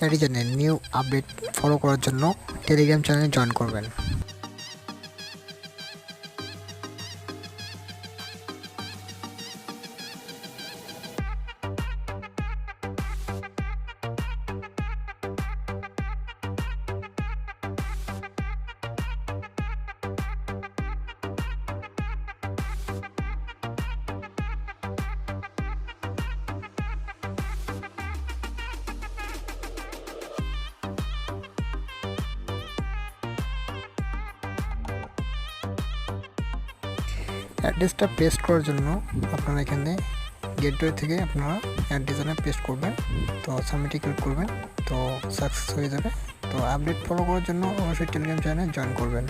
অ্যাডিজনের new update follow করার জন্য Telegram চ্যানেলে জয়েন করবেন। অ্যাড্রেসটা পেস্ট করার জন্য আপনারা এখানে গেটওয়ে থেকে আপনারা অ্যাড্রেসটা পেস্ট করবেন, তো সাবমিটে ক্লিক করবেন, তো সাকসেস হয়ে যাবে। তো আপডেট ফলো করার জন্য অবশ্যই টেলিগ্রাম চ্যানেলে জয়েন করবেন।